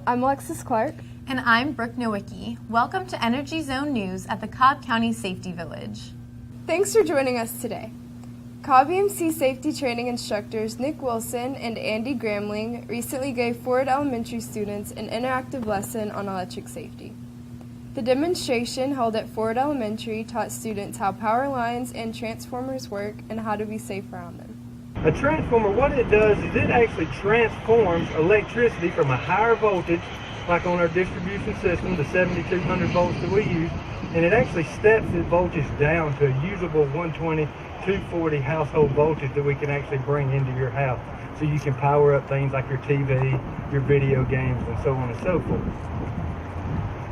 I'm Alexis Clark. And I'm Brooke Nowicki. Welcome to Energy Zone News at the Cobb County Safety Village. Thanks for joining us today. Cobb EMC safety training instructors Nick Wilson and Andy Gramling recently gave Ford Elementary students an interactive lesson on electric safety. The demonstration held at Ford Elementary taught students how power lines and transformers work and how to be safe around them. A transformer, what it does is it actually transforms electricity from a higher voltage, like on our distribution system, the 7200 volts that we use, and it actually steps the voltage down to a usable 120, 240 household voltage that we can actually bring into your house. So you can power up things like your TV, your video games, and so on and so forth.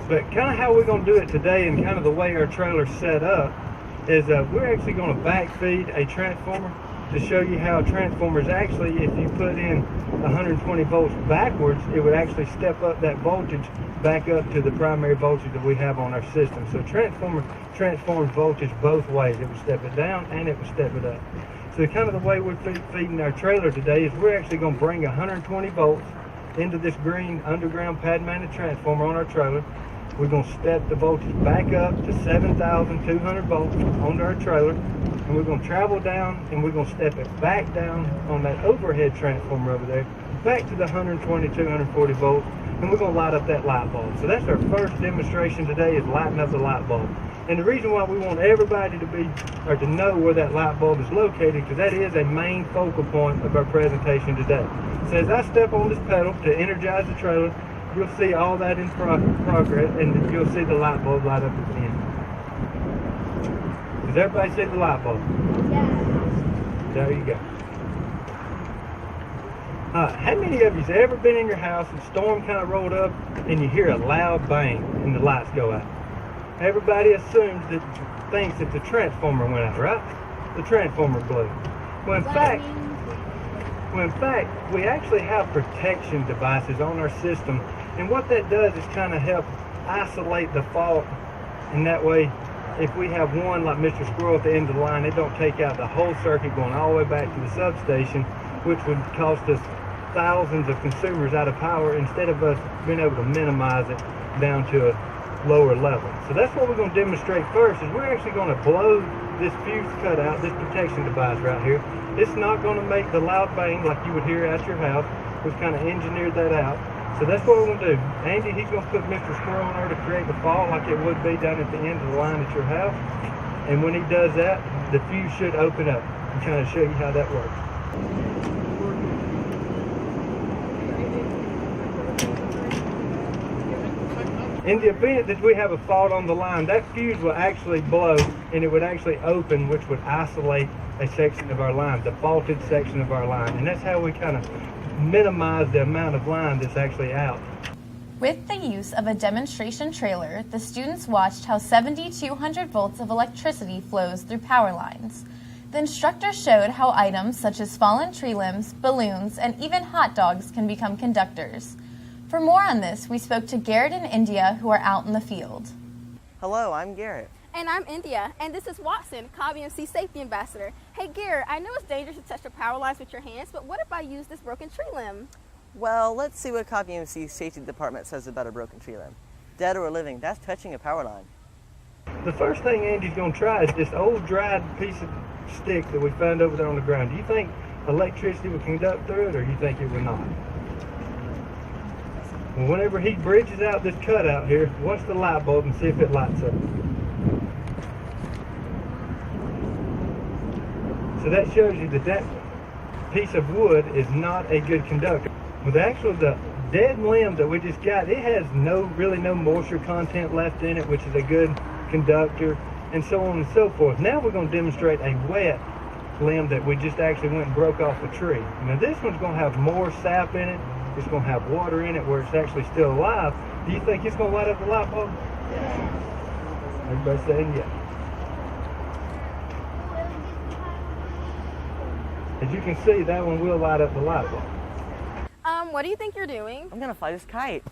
But kind of how we're going to do it today and kind of the way our trailer's set up is we're actually going to backfeed a transformer to show you how transformers actually, if you put in 120 volts backwards, it would actually step up that voltage back up to the primary voltage that we have on our system. So transformer transforms voltage both ways. It would step it down and it would step it up. So kind of the way we're feeding our trailer today is we're actually going to bring 120 volts into this green underground pad-mounted transformer on our trailer. We're going to step the voltage back up to 7,200 volts onto our trailer, and we're going to travel down and we're going to step it back down on that overhead transformer over there, back to the 120, 240 volts, and we're going to light up that light bulb. So that's our first demonstration today, is lighting up the light bulb. And the reason why we want everybody to know where that light bulb is located, because that is a main focal point of our presentation today. So as I step on this pedal to energize the trailer, you'll see all that in progress, and you'll see the light bulb light up at the end. Does everybody see the light bulb? Yeah. There you go. How many of you have ever been in your house and the storm kind of rolled up and you hear a loud bang and the lights go out? Everybody assumes thinks that the transformer went out, right? The transformer blew. Well, in fact, we actually have protection devices on our system, and what that does is kind of help isolate the fault, and that way, if we have one like Mr. Squirrel at the end of the line, it don't take out the whole circuit going all the way back to the substation, which would cost us thousands of consumers out of power instead of us being able to minimize it down to a lower level. So that's what we're going to demonstrate first, is we're actually going to blow this fuse cutout, this protection device right here. It's not going to make the loud bang like you would hear at your house. We've kind of engineered that out. So that's what we're going to do. Andy, he's going to put Mr. Squirrel on there to create the fault like it would be down at the end of the line at your house. And when he does that, the fuse should open up and kind of show you how that works. In the event that we have a fault on the line, that fuse will actually blow and it would actually open, which would isolate a section of our line, the faulted section of our line. And that's how we kind of minimize the amount of line that's actually out. With the use of a demonstration trailer, the students watched how 7,200 volts of electricity flows through power lines. The instructor showed how items such as fallen tree limbs, balloons, and even hot dogs can become conductors. For more on this, we spoke to Garrett and India, who are out in the field. Hello, I'm Garrett. And I'm India, and this is Watson, Cobb EMC Safety Ambassador. Hey Garrett, I know it's dangerous to touch the power lines with your hands, but what if I use this broken tree limb? Well, let's see what Cobb EMC Safety Department says about a broken tree limb. Dead or living, that's touching a power line. The first thing Andy's going to try is this old dried piece of stick that we found over there on the ground. Do you think electricity would conduct through it, or do you think it would not? Well, whenever he bridges out this cutout here, watch the light bulb and see if it lights up. So that shows you that that piece of wood is not a good conductor. With the dead limb that we just got, it has really no moisture content left in it, which is a good conductor, and so on and so forth. Now we're going to demonstrate a wet limb that we just actually went and broke off a tree. Now this one's going to have more sap in it. It's going to have water in it where it's actually still alive. Do you think it's going to light up the light bulb? Yeah. Everybody's saying yes. As you can see, that one will light up the light bulb. What do you think you're doing? I'm gonna fly this kite.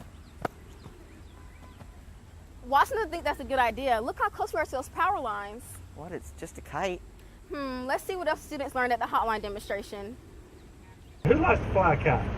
Watson doesn't think that's a good idea. Look how close we are to those power lines. What, it's just a kite? Let's see what else students learned at the hotline demonstration. Who likes to fly a kite?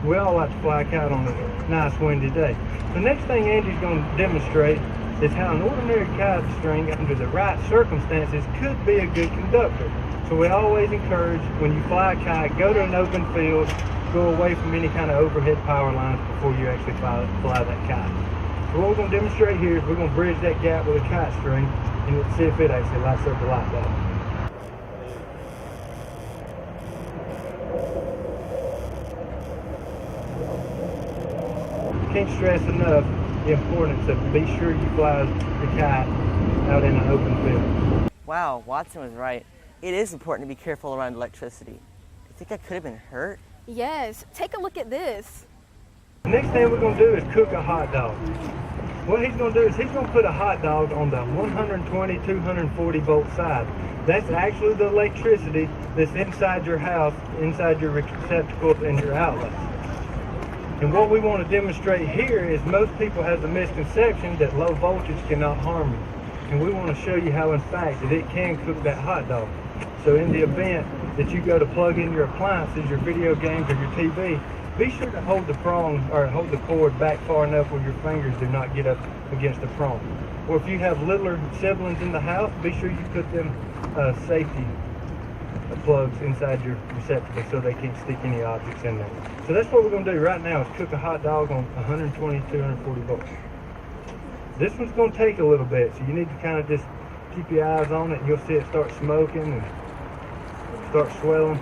We all like to fly a kite on a nice windy day. The next thing Andy's going to demonstrate is how an ordinary kite string under the right circumstances could be a good conductor. So we always encourage, when you fly a kite, go to an open field, go away from any kind of overhead power lines before you actually fly that kite. So what we're going to demonstrate here is we're going to bridge that gap with a kite string and see if it actually lights up the light bulb. Can't stress enough the importance of be sure you fly the kite out in an open field. Wow, Watson was right. It is important to be careful around electricity. Do you think I could have been hurt? Yes, take a look at this. The next thing we're going to do is cook a hot dog. What he's going to do is he's going to put a hot dog on the 120, 240 volt side. That's actually the electricity that's inside your house, inside your receptacles and your outlets. And what we want to demonstrate here is most people have the misconception that low voltage cannot harm you. And we want to show you how in fact that it can cook that hot dog. So in the event that you go to plug in your appliances, your video games or your TV, be sure to hold the prong or hold the cord back far enough where your fingers do not get up against the prong. Or if you have littler siblings in the house, be sure you put them safety plugs inside your receptacle so they can't stick any objects in there. So that's what we're going to do right now is cook a hot dog on 120, 240 volts. This one's going to take a little bit, so you need to kind of just keep your eyes on it and you'll see it start smoking and start swelling.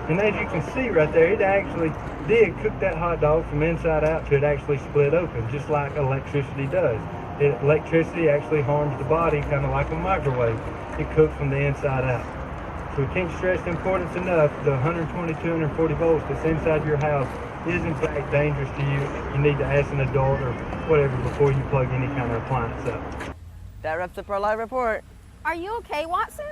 And as you can see right there, it actually did cook that hot dog from inside out till it actually split open, just like electricity does. Electricity actually harms the body, kind of like a microwave. It cooks from the inside out. So we can't stress the importance enough. The 120, 240 volts that's inside your house is in fact dangerous to you. You need to ask an adult or whatever before you plug any kind of appliance up. That wraps up our live report. Are you okay, Watson?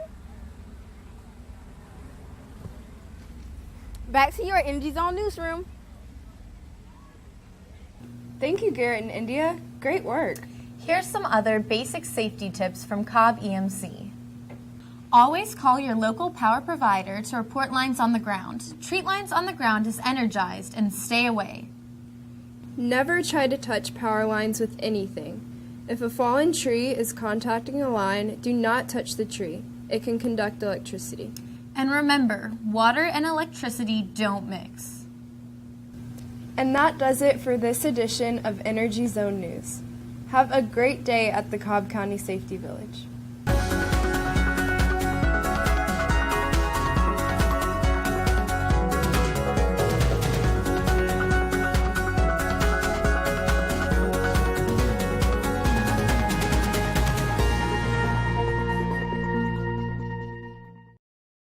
Back to your Energy Zone newsroom. Thank you, Garrett and India. Great work. Here's some other basic safety tips from Cobb EMC. Always call your local power provider to report lines on the ground. Treat lines on the ground as energized and stay away. Never try to touch power lines with anything. If a fallen tree is contacting a line, do not touch the tree. It can conduct electricity. And remember, water and electricity don't mix. And that does it for this edition of Energy Zone News. Have a great day at the Cobb County Safety Village.